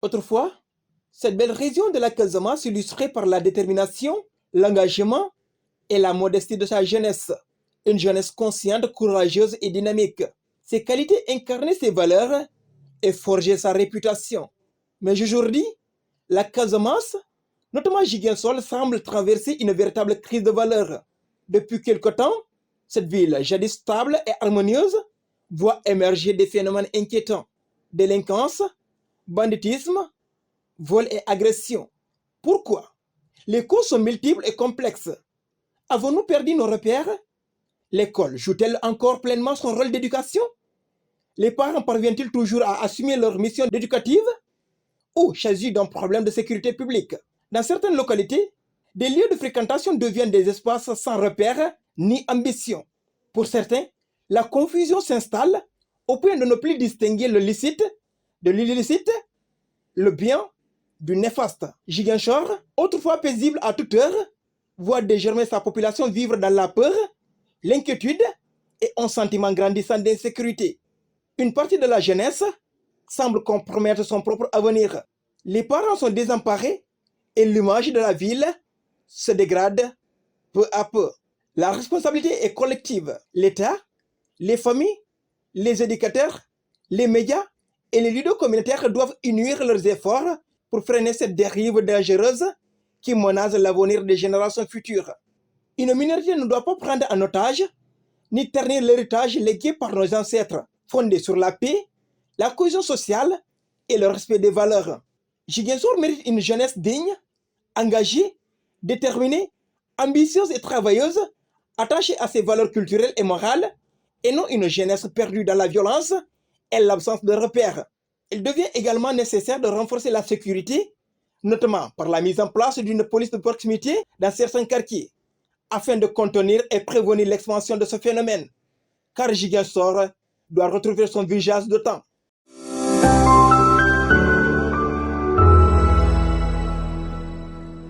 Autrefois, cette belle région de la Casamance s'illustrait par la détermination, l'engagement et la modestie de sa jeunesse. Une jeunesse consciente, courageuse et dynamique. Ces qualités incarnaient ses valeurs et forgeaient sa réputation. Mais aujourd'hui, la Casamance, notamment Ziguinchor, semble traverser une véritable crise de valeurs. Depuis quelque temps, cette ville, jadis stable et harmonieuse, voit émerger des phénomènes inquiétants. Délinquance, banditisme, vol et agression. Pourquoi? Les causes sont multiples et complexes. Avons-nous perdu nos repères? L'école joue-t-elle encore pleinement son rôle d'éducation? Les parents parviennent-ils toujours à assumer leur mission éducative? Ou s'agit d'un problème de sécurité publique? Dans certaines localités, des lieux de fréquentation deviennent des espaces sans repères ni ambition. Pour certains, la confusion s'installe au point de ne plus distinguer le licite de l'illicite, le bien du néfaste. Ziguinchor, autrefois paisible à toute heure, voit désormais sa population vivre dans la peur, l'inquiétude et un sentiment grandissant d'insécurité. Une partie de la jeunesse semble compromettre son propre avenir. Les parents sont désemparés et l'image de la ville se dégrade peu à peu. La responsabilité est collective. L'État, les familles, les éducateurs, les médias et les leaders communautaires doivent unir leurs efforts pour freiner cette dérive dangereuse qui menace l'avenir des générations futures. Une minorité ne doit pas prendre en otage ni ternir l'héritage légué par nos ancêtres, fondé sur la paix, la cohésion sociale et le respect des valeurs. Ziguinchor mérite une jeunesse digne, engagée, déterminée, ambitieuse et travailleuse, attachée à ses valeurs culturelles et morales, et non une jeunesse perdue dans la violence et l'absence de repères. Il devient également nécessaire de renforcer la sécurité, notamment par la mise en place d'une police de proximité dans certains quartiers, afin de contenir et prévenir l'expansion de ce phénomène, car Ziguinchor doit retrouver son vigilance de temps.